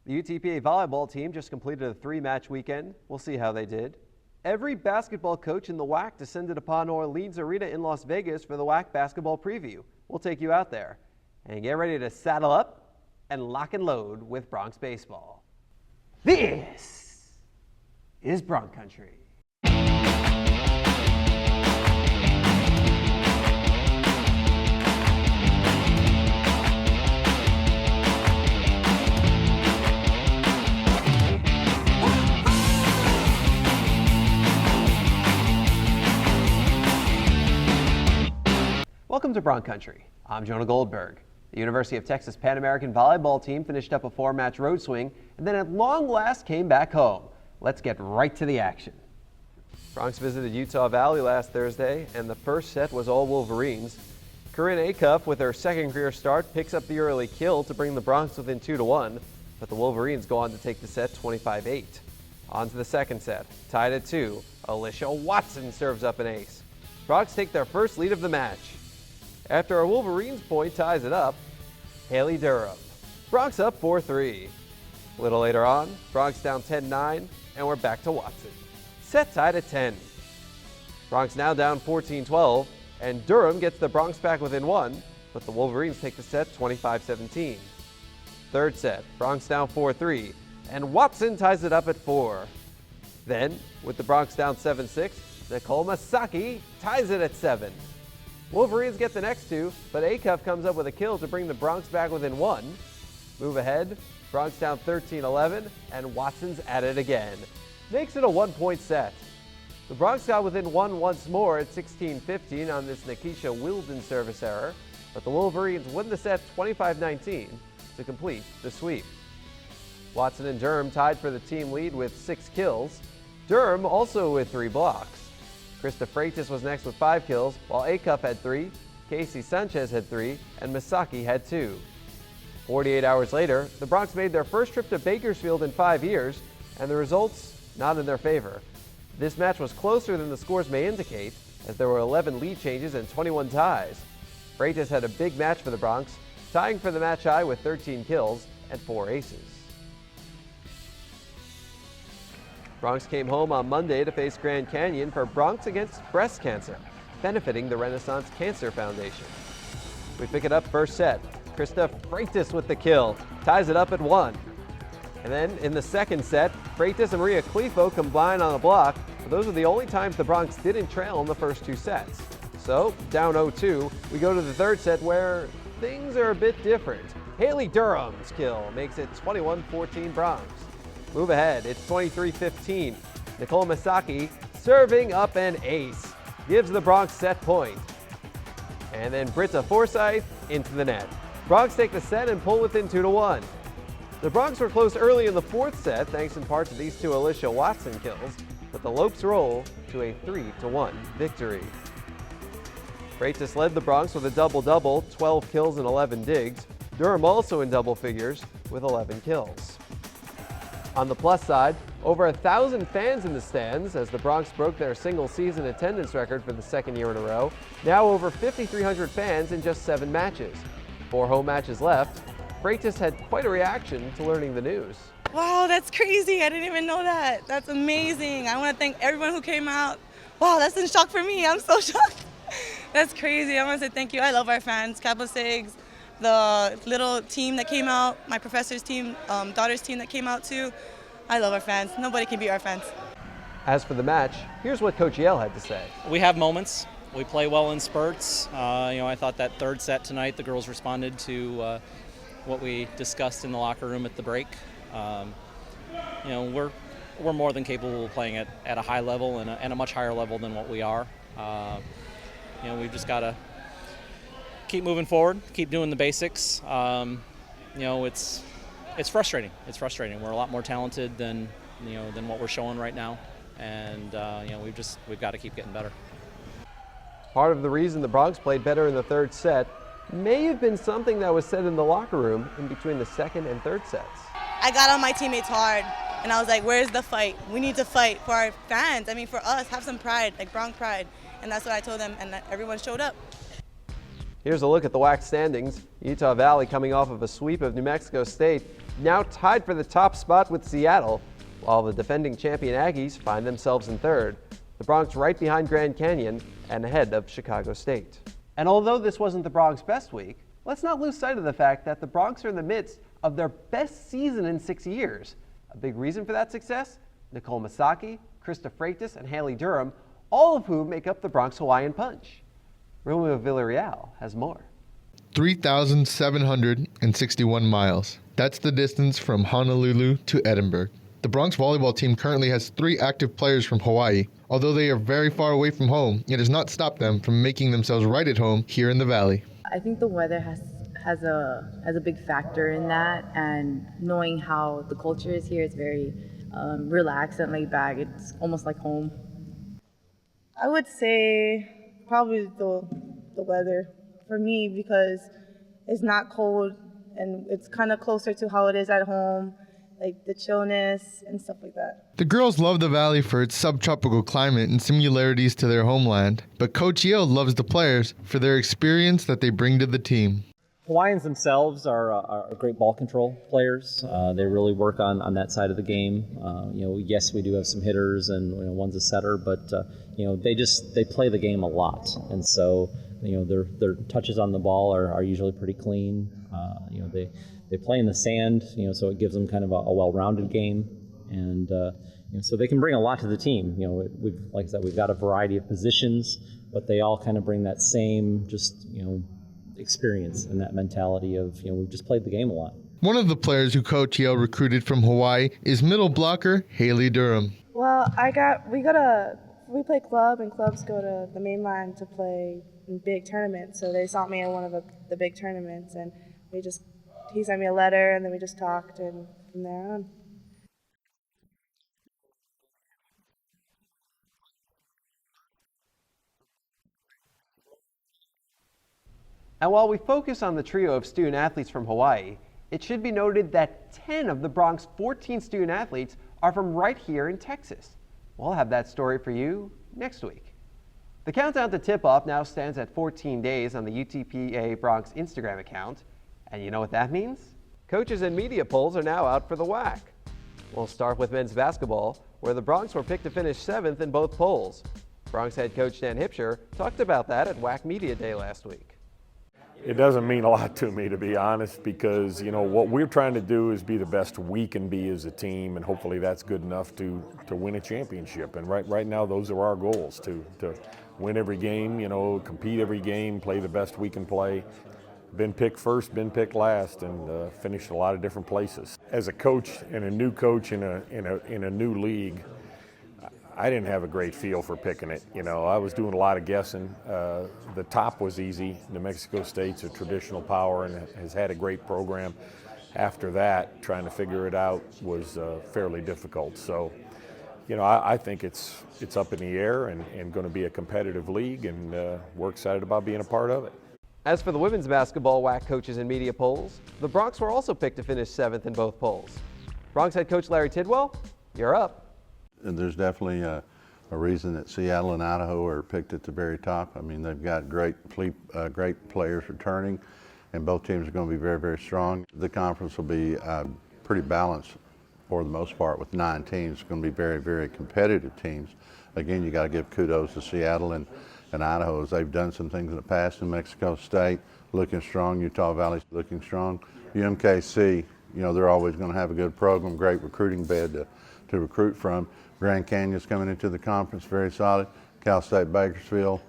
The UTPA volleyball team just completed a 3-match weekend. We'll see how they did. Every basketball coach in the WAC descended upon Orleans Arena in Las Vegas for the WAC Basketball Preview. We'll take you out there and get ready to saddle up and lock and load with Bronx baseball. This is Bronc Country. Welcome to Bronc Country. I'm Jonah Goldberg. The University of Texas Pan American volleyball team finished up a 4-match road swing and then at long last came back home. Let's get right to the action. Bronx visited Utah Valley last Thursday and the first set was all Wolverines. Corinne Acuff, with her second career start, picks up the early kill to bring the Bronx within 2-1, but the Wolverines go on to take the set 25-8. On to the second set, tied at 2. Alicia Watson serves up an ace. Bronx take their first lead of the match. After a Wolverines point ties it up, Haley Durham. Bronx up 4-3. A little later on, Bronx down 10-9, and we're back to Watson. Set tied at 10. Bronx now down 14-12, and Durham gets the Bronx back within 1, but the Wolverines take the set 25-17. Third set, Bronx down 4-3, and Watson ties it up at 4. Then, with the Bronx down 7-6, Nicole Masaki ties it at 7. Wolverines get the next 2, but Acuff comes up with a kill to bring the Bronx back within 1. Move ahead, Bronx down 13-11, and Watson's at it again. Makes it a 1-point set. The Bronx got within 1 once more at 16-15 on this Nikisha Wilden service error, but the Wolverines win the set 25-19 to complete the sweep. Watson and Durham tied for the team lead with 6 kills. Durham also with 3 blocks. Krysta Freitas was next with 5 kills, while Acuff had 3, Casey Sanchez had 3, and Misaki had 2. 48 hours later, the Bronx made their first trip to Bakersfield in 5 years, and the results not in their favor. This match was closer than the scores may indicate, as there were 11 lead changes and 21 ties. Freitas had a big match for the Bronx, tying for the match high with 13 kills and 4 aces. Bronx came home on Monday to face Grand Canyon for Bronx Against Breast Cancer, benefiting the Renaissance Cancer Foundation. We pick it up first set. Krysta Freitas with the kill, ties it up at 1. And then in the second set, Freitas and Maria Clifo combine on a block, but those are the only times the Bronx didn't trail in the first 2 sets. So, down 0-2, we go to the third set where things are a bit different. Haley Durham's kill makes it 21-14 Bronx. Move ahead, it's 23-15. Nicole Masaki serving up an ace. Gives the Bronx set point. And then Britta Forsyth into the net. Bronx take the set and pull within 2-1. The Bronx were close early in the fourth set, thanks in part to these 2 Alicia Watson kills, but the Lopes roll to a 3-1 victory. Freitas led the Bronx with a double-double, 12 kills and 11 digs. Durham also in double figures with 11 kills. On the plus side, over 1,000 fans in the stands as the Bronx broke their single-season attendance record for the 2nd year in a row. Now over 5,300 fans in just 7 matches. 4 home matches left. Freitas had quite a reaction to learning the news. Wow, that's crazy. I didn't even know that. That's amazing. I want to thank everyone who came out. Wow, that's in shock for me. I'm so shocked. That's crazy. I want to say thank you. I love our fans, Kappa Sigs, the little team that came out, my professor's team, daughter's team that came out too. I love our fans. Nobody can beat our fans. As for the match, here's what Coach Yale had to say. We have moments. We play well in spurts. I thought that third set tonight, the girls responded to what we discussed in the locker room at the break. We're more than capable of playing at a high level and a much higher level than what we are. We've just got to keep moving forward, keep doing the basics. It's frustrating. It's frustrating. We're a lot more talented than what we're showing right now, and we've got to keep getting better. Part of the reason the Bronx played better in the third set may have been something that was said in the locker room in between the second and third sets. I got on my teammates hard, and I was like, where's the fight? We need to fight for our fans. I mean, for us, have some pride, like Bronx pride. And that's what I told them, and everyone showed up. Here's a look at the WAC standings. Utah Valley coming off of a sweep of New Mexico State now tied for the top spot with Seattle, while the defending champion Aggies find themselves in third. The Bronx right behind Grand Canyon and ahead of Chicago State. And although this wasn't the Bronx best week, let's not lose sight of the fact that the Bronx are in the midst of their best season in 6 years. A big reason for that success? Nicole Masaki, Krysta Freitas, and Haley Durham, all of whom make up the Bronx Hawaiian Punch. Romeo Villarreal has more. 3,761 miles. That's the distance from Honolulu to Edinburg. The Bronx volleyball team currently has 3 active players from Hawaii. Although they are very far away from home, it has not stopped them from making themselves right at home here in the Valley. I think the weather has a big factor in that, and knowing how the culture is here, it's very relaxed and laid back. It's almost like home. I would say probably the weather for me, because it's not cold and it's kind of closer to how it is at home, like the chillness and stuff like that. The girls love the Valley for its subtropical climate and similarities to their homeland, but Coach Yale loves the players for their experience that they bring to the team. Hawaiians themselves are great ball control players. They really work on that side of the game. Yes, we do have some hitters, and one's a setter, but they play the game a lot, and so their touches on the ball are usually pretty clean. They play in the sand, so it gives them kind of a well-rounded game, and so they can bring a lot to the team. Like I said, we've got a variety of positions, but they all kind of bring that same experience and that mentality of, we've just played the game a lot. One of the players who Coach Yale recruited from Hawaii is middle blocker Haley Durham. Well, we play club, and clubs go to the mainland to play in big tournaments. So they saw me in one of the big tournaments, and he sent me a letter, and then we just talked, and from there on. And while we focus on the trio of student athletes from Hawaii, it should be noted that 10 of the Bronx 14 student athletes are from right here in Texas. We'll have that story for you next week. The countdown to tip-off now stands at 14 days on the UTPA Bronx Instagram account. And you know what that means? Coaches and media polls are now out for the WAC. We'll start with men's basketball, where the Bronx were picked to finish 7th in both polls. Bronx head coach Dan Hipsher talked about that at WAC Media Day last week. It doesn't mean a lot to me, to be honest, because what we're trying to do is be the best we can be as a team, and hopefully that's good enough to win a championship. And right now those are our goals, to win every game, compete every game, play the best we can play. Been picked first, been picked last, and finished a lot of different places. As a coach and a new coach in a new league, I didn't have a great feel for picking it. I was doing a lot of guessing. The top was easy. New Mexico State's a traditional power and has had a great program. After that, trying to figure it out was fairly difficult. So, I think it's up in the air and going to be a competitive league, and we're excited about being a part of it. As for the women's basketball WAC coaches and media polls, the Bronx were also picked to finish 7th in both polls. Bronx head coach Larry Tidwell, you're up. And there's definitely a reason that Seattle and Idaho are picked at the very top. I mean, they've got great players returning, and both teams are going to be very, very strong. The conference will be pretty balanced for the most part with 9 teams. It's going to be very, very competitive teams. Again, you got to give kudos to Seattle and Idaho, as they've done some things in the past. New Mexico State looking strong, Utah Valley looking strong. UMKC, they're always going to have a good program, great recruiting bed to recruit from. Grand Canyon's coming into the conference very solid. Cal State Bakersfield.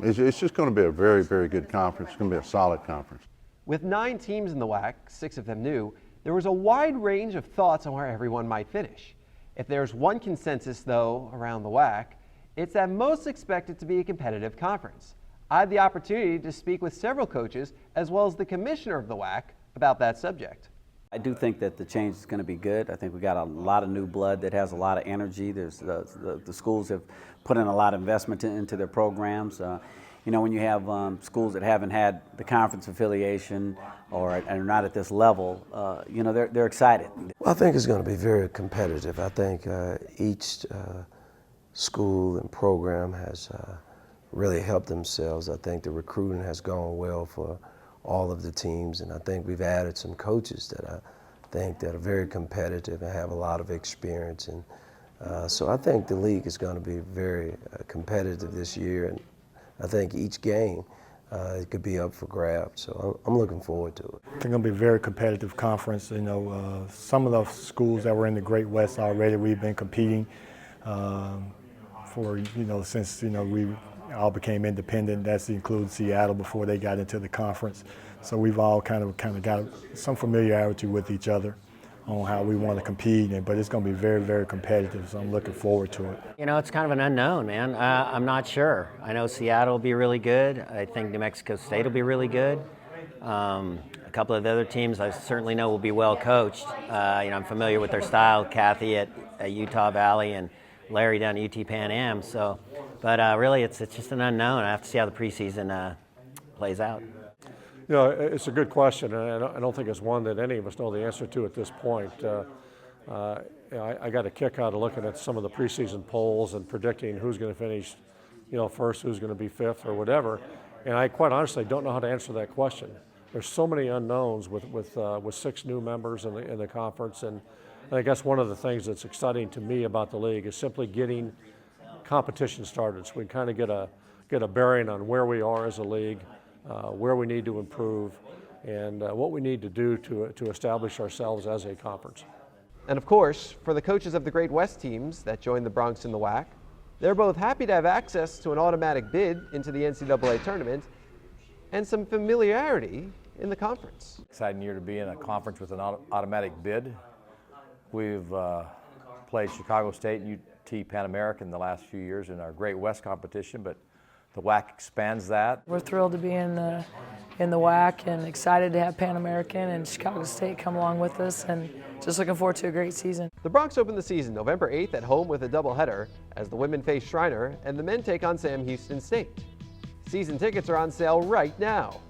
It's just going to be a very, very good conference. It's going to be a solid conference. With 9 teams in the WAC, 6 of them new, there was a wide range of thoughts on where everyone might finish. If there's one consensus, though, around the WAC, it's that most expect it to be a competitive conference. I had the opportunity to speak with several coaches, as well as the commissioner of the WAC, about that subject. I do think that the change is going to be good. I think we got a lot of new blood that has a lot of energy. There's the schools have put in a lot of investment into their programs. When you have schools that haven't had the conference affiliation or are not at this level, they're excited. Well, I think it's going to be very competitive. I think each school and program has really helped themselves. I think the recruiting has gone well for all of the teams, and I think we've added some coaches that I think, that are very competitive and have a lot of experience. And so I think the league is going to be very competitive this year, and I think each game it could be up for grabs. So I'm looking forward to it. I think it's going to be a very competitive conference. You know, some of the schools that were in the Great West already, we've been competing for, since, we all became independent. That includes Seattle before they got into the conference. So we've all kind of got some familiarity with each other on how we want to compete, but it's going to be very, very competitive, so I'm looking forward to it. It's kind of an unknown, man. I'm not sure. I know Seattle will be really good. I think New Mexico State will be really good. A couple of the other teams I certainly know will be well coached. I'm familiar with their style, Kathy at Utah Valley and Larry down at UT Pan Am. So, but really, it's just an unknown. I have to see how the preseason plays out. It's a good question, and I don't think it's one that any of us know the answer to at this point. I got a kick out of looking at some of the preseason polls and predicting who's going to finish, first, who's going to be fifth, or whatever. And I quite honestly don't know how to answer that question. There's so many unknowns with 6 new members in the conference, and I think that's one of the things that's exciting to me about the league is simply getting competition started, so we kind of get a bearing on where we are as a league. Where we need to improve, and what we need to do to establish ourselves as a conference. And of course, for the coaches of the Great West teams that joined the Broncs in the WAC, they're both happy to have access to an automatic bid into the NCAA tournament and some familiarity in the conference. Exciting year to be in a conference with an automatic bid. We've played Chicago State and UT Pan American the last few years in our Great West competition, but the WAC expands that. We're thrilled to be in the WAC and excited to have Pan American and Chicago State come along with us, and just looking forward to a great season. The Broncs open the season November 8th at home with a doubleheader as the women face Shriner and the men take on Sam Houston State. Season tickets are on sale right now.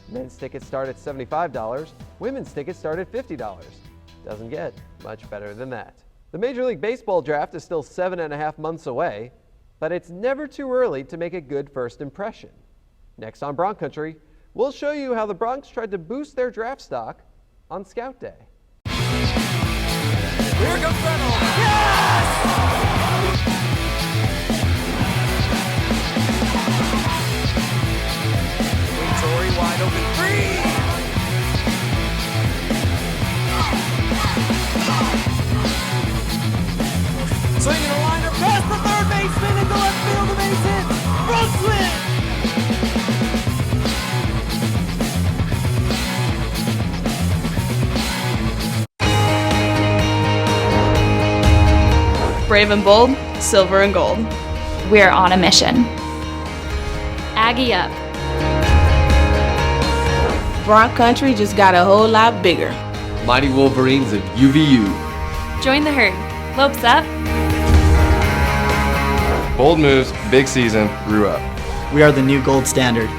Men's tickets start at $75, women's tickets start at $50. Doesn't get much better than that. The Major League Baseball draft is still 7.5 months away, but it's never too early to make a good first impression. Next on Bronc Country, we'll show you how the Broncs tried to boost their draft stock on Scout Day. Here comes Reynolds. Yes! Torrey wide open three. Swinging a liner past the third baseman into left field, the base hit. Broncs win. Brave and bold, silver and gold. We're on a mission. Aggie up. Bronc Country just got a whole lot bigger. Mighty Wolverines of UVU. Join the herd. Lopes up. Bold moves, big season, grew up. We are the new gold standard.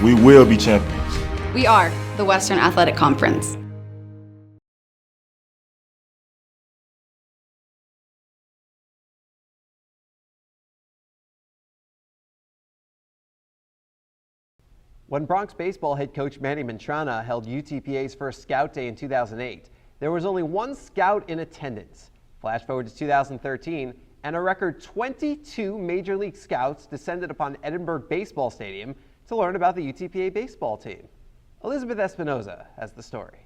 We will be champions. We are the Western Athletic Conference. When Broncs baseball head coach Manny Mantrana held UTPA's first Scout Day in 2008, there was only one scout in attendance. Flash forward to 2013, and a record 22 Major League Scouts descended upon Edinburg Baseball Stadium to learn about the UTPA baseball team. Elizabeth Espinoza has the story.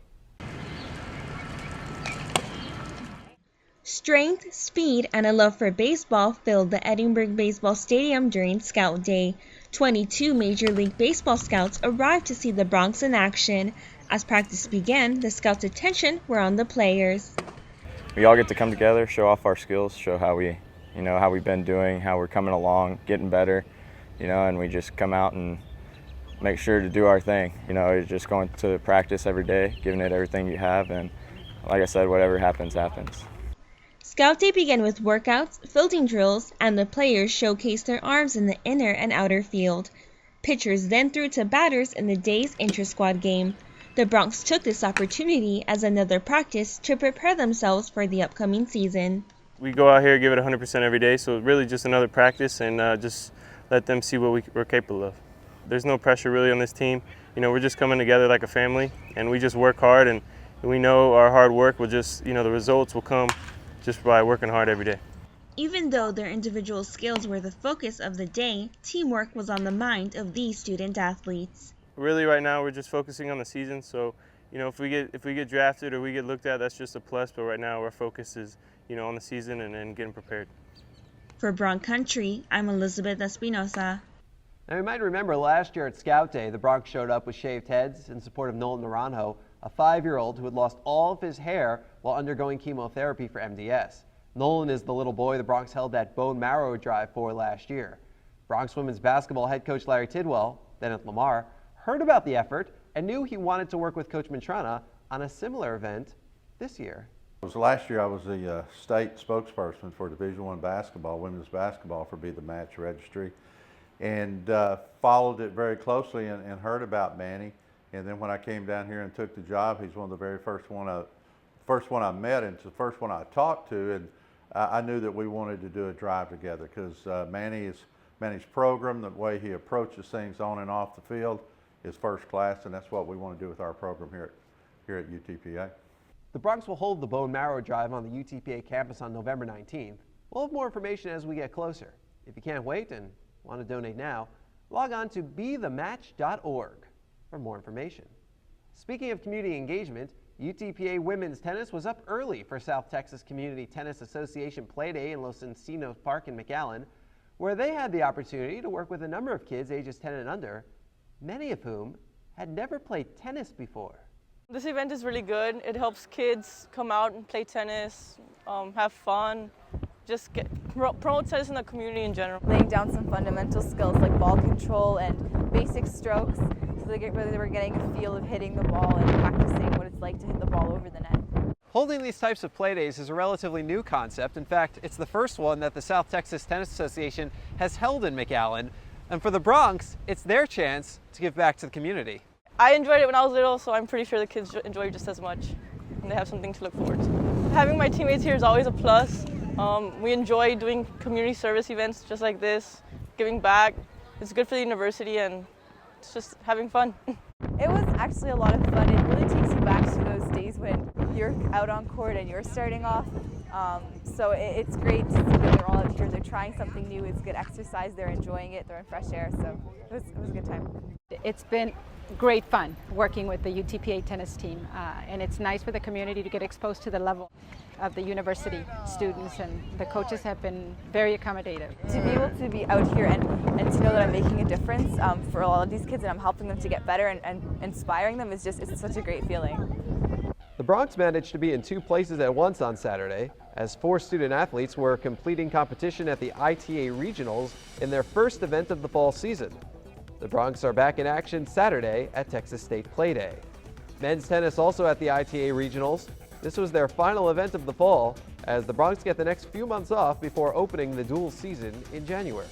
Strength, speed, and a love for baseball filled the Edinburg Baseball Stadium during Scout Day. 22 Major League Baseball scouts arrived to see the Broncs in action. As practice began, the scouts' attention were on the players. We all get to come together, show off our skills, show how we've been doing, how we're coming along, getting better, and we just come out and make sure to do our thing. Just going to practice every day, giving it everything you have, and like I said, whatever happens, happens. Scout Day began with workouts, fielding drills, and the players showcased their arms in the inner and outer field. Pitchers then threw to batters in the day's intra-squad game. The Broncs took this opportunity as another practice to prepare themselves for the upcoming season. We go out here, give it 100% every day, so really just another practice and just let them see what we're capable of. There's no pressure really on this team. We're just coming together like a family, and we just work hard and we know our hard work will just, the results will come just by working hard every day. Even though their individual skills were the focus of the day, teamwork was on the mind of these student athletes. Really right now we're just focusing on the season, so if we get drafted or we get looked at, that's just a plus, but right now our focus is on the season and getting prepared. For Bronc Country, I'm Elizabeth Espinosa. Now you might remember last year at Scout Day, the Broncs showed up with shaved heads in support of Nolan Naranjo, a 5-year-old who had lost all of his hair while undergoing chemotherapy for MDS. Nolan is the little boy the Broncs held that bone marrow drive for last year. Broncs women's basketball head coach Larry Tidwell, then at Lamar, heard about the effort and knew he wanted to work with Coach Mantrana on a similar event this year. Last year I was the state spokesperson for Division I basketball, women's basketball, for Be the Match Registry, and followed it very closely and heard about Manny. And then when I came down here and took the job, he's one of the very first one I met, and it's the first one I talked to, and I knew that we wanted to do a drive together because Manny's program, the way he approaches things on and off the field, is first class, and that's what we want to do with our program here at UTPA. The Broncs will hold the bone marrow drive on the UTPA campus on November 19th. We'll have more information as we get closer. If you can't wait and want to donate now, log on to bethematch.org for more information. Speaking of community engagement, UTPA women's tennis was up early for South Texas Community Tennis Association Play Day in Los Encinos Park in McAllen, where they had the opportunity to work with a number of kids ages 10 and under, many of whom had never played tennis before. This event is really good. It helps kids come out and play tennis, have fun, just promote tennis in the community in general. Laying down some fundamental skills like ball control and basic strokes, so they were getting a feel of hitting the ball and practicing what it's like to hit the ball over the net. Holding these types of play days is a relatively new concept. In fact, it's the first one that the South Texas Tennis Association has held in McAllen. And for the Broncs, it's their chance to give back to the community. I enjoyed it when I was little, so I'm pretty sure the kids enjoy it just as much, and they have something to look forward to. Having my teammates here is always a plus. We enjoy doing community service events just like this, giving back. It's good for the university, and it's just having fun. It was actually a lot of fun. It really takes you back to those days when you're out on court and you're starting off. So it's great to see that they're all out here. They're trying something new. It's good exercise. They're enjoying it. They're in fresh air. So it was a good time. It's been great fun working with the UTPA tennis team, and it's nice for the community to get exposed to the level of the university students, and the coaches have been very accommodative. To be able to be out here and to know that I'm making a difference for a lot of these kids, and I'm helping them to get better and inspiring them, it's such a great feeling. The Broncs managed to be in 2 places at once on Saturday, as 4 student athletes were completing competition at the ITA Regionals in their first event of the fall season. The Broncs are back in action Saturday at Texas State Play Day. Men's tennis also at the ITA Regionals. This was their final event of the fall, as the Broncs get the next few months off before opening the dual season in January.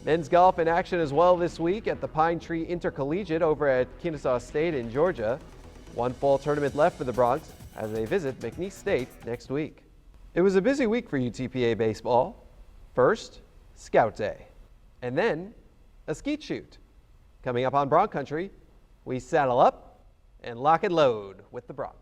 Men's golf in action as well this week at the Pine Tree Intercollegiate over at Kennesaw State in Georgia. 1 fall tournament left for the Broncs as they visit McNeese State next week. It was a busy week for UTPA baseball. First, Scout Day, and then a skeet shoot. Coming up on Bronc Country, we saddle up and lock and load with the Broncs.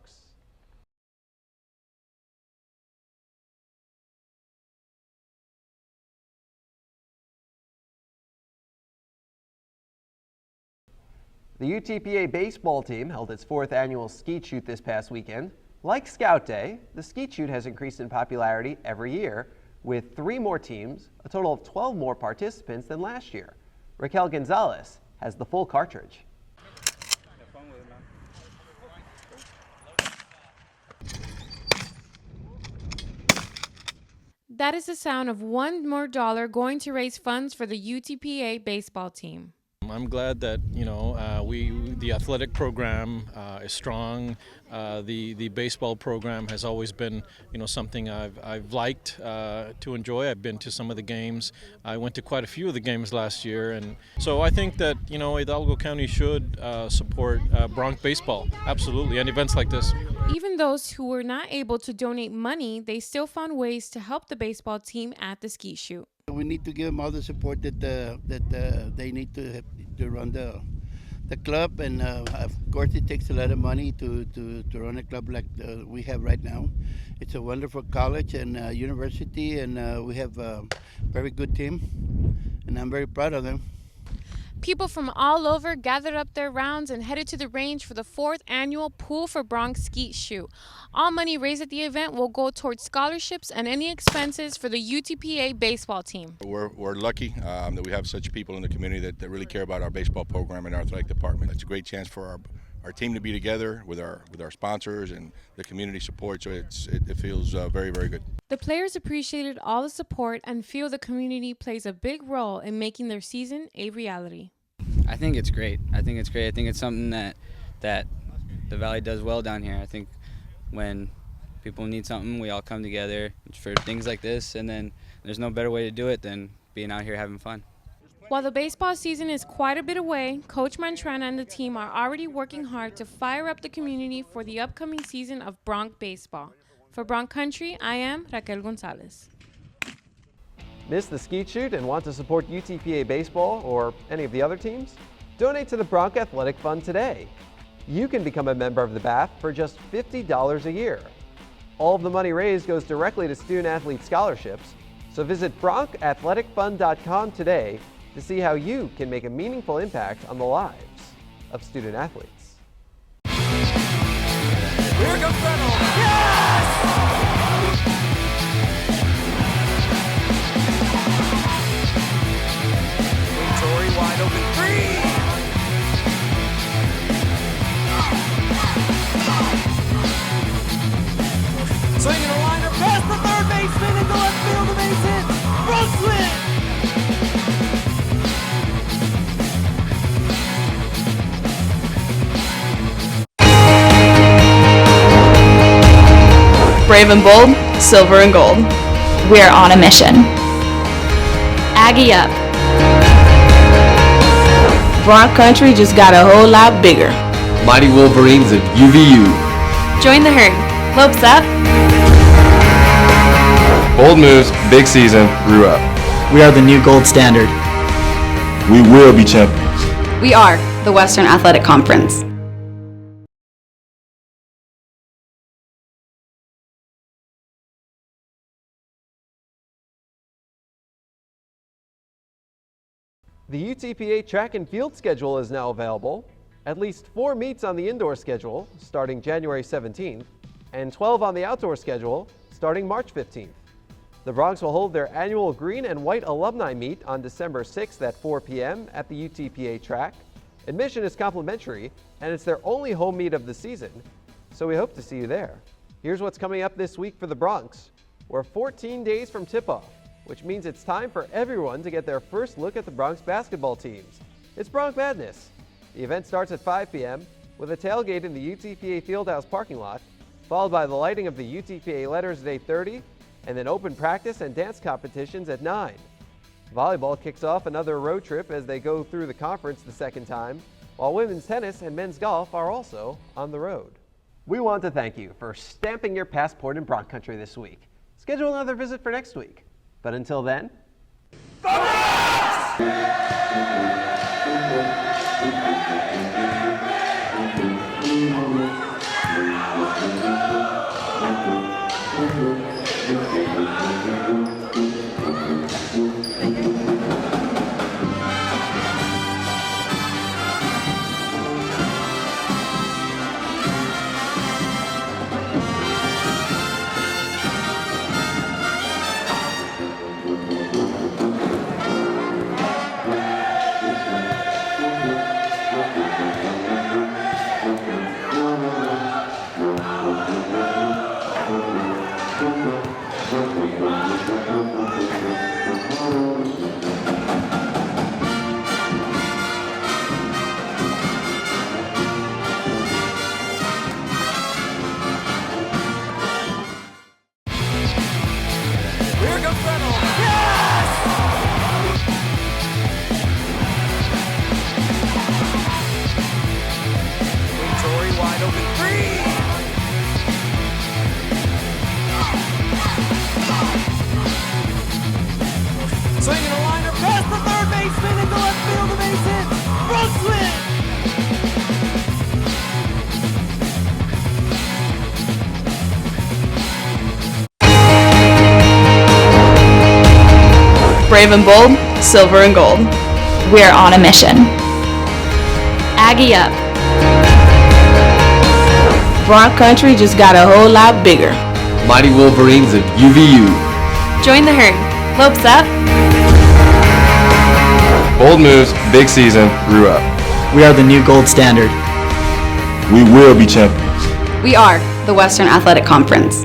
The UTPA baseball team held its 4th annual skeet shoot this past weekend. Like Scout Day, the skeet shoot has increased in popularity every year, with 3 more teams, a total of 12 more participants than last year. Raquel Gonzalez has the full cartridge. That is the sound of $1 more going to raise funds for the UTPA baseball team. I'm glad that the athletic program is strong. The baseball program has always been something I've liked to enjoy. I've been to some of the games. I went to quite a few of the games last year, and so I think that Hidalgo County should support Bronc baseball, absolutely, and events like this. Even those who were not able to donate money, they still found ways to help the baseball team at the skeet shoot. We need to give them all the support that they need to run the the club, and of course it takes a lot of money to run a club like we have right now. It's a wonderful college and university, and we have a very good team, and I'm very proud of them. People from all over gathered up their rounds and headed to the range for the 4th annual Pool for Bronc Skeet Shoot. All money raised at the event will go towards scholarships and any expenses for the UTPA baseball team. We're lucky that we have such people in the community that really care about our baseball program and our athletic department. It's a great chance for our team to be together with our sponsors and the community support, so it feels very, very good. The players appreciated all the support and feel the community plays a big role in making their season a reality. I think it's great. I think it's something that the Valley does well down here. I think when people need something, we all come together for things like this, and then there's no better way to do it than being out here having fun. While the baseball season is quite a bit away, Coach Mantrana and the team are already working hard to fire up the community for the upcoming season of Bronc baseball. For Bronc Country, I am Raquel Gonzalez. Miss the skeet shoot and want to support UTPA baseball or any of the other teams? Donate to the Bronc Athletic Fund today. You can become a member of the BAF for just $50 a year. All of the money raised goes directly to student-athlete scholarships, so visit BroncAthleticFund.com today to see how you can make a meaningful impact on the lives of student-athletes. Here comes Reynolds. Yes! Torrey wide open three. Swinging a liner past the third baseman into left field, the base hit. Broncs win. Brave and bold, silver and gold. We're on a mission. Aggie up. Bronc Country just got a whole lot bigger. Mighty Wolverines of UVU. Join the herd. Lopes up. Bold moves, big season, grew up. We are the new gold standard. We will be champions. We are the Western Athletic Conference. The UTPA track and field schedule is now available. At least 4 meets on the indoor schedule starting January 17th and 12 on the outdoor schedule starting March 15th. The Broncs will hold their annual green and white alumni meet on December 6th at 4 p.m. at the UTPA track. Admission is complimentary and it's their only home meet of the season, so we hope to see you there. Here's what's coming up this week for the Broncs. We're 14 days from tip-off, which means it's time for everyone to get their first look at the Broncs basketball teams. It's Bronc Madness. The event starts at 5 p.m. with a tailgate in the UTPA Fieldhouse parking lot, followed by the lighting of the UTPA letters at 8:30, and then open practice and dance competitions at 9. Volleyball kicks off another road trip as they go through the conference the second time, while women's tennis and men's golf are also on the road. We want to thank you for stamping your passport in Bronc Country this week. Schedule another visit for next week. But until then, swinging a liner past the third baseman into left field, the base hit. Broncs win. Brave and bold, silver and gold. We're on a mission. Aggie up. Bronc Country just got a whole lot bigger. Mighty Wolverines of UVU. Join the herd. Lopes up. Bold moves, big season, grew up. We are the new gold standard. We will be champions. We are the Western Athletic Conference.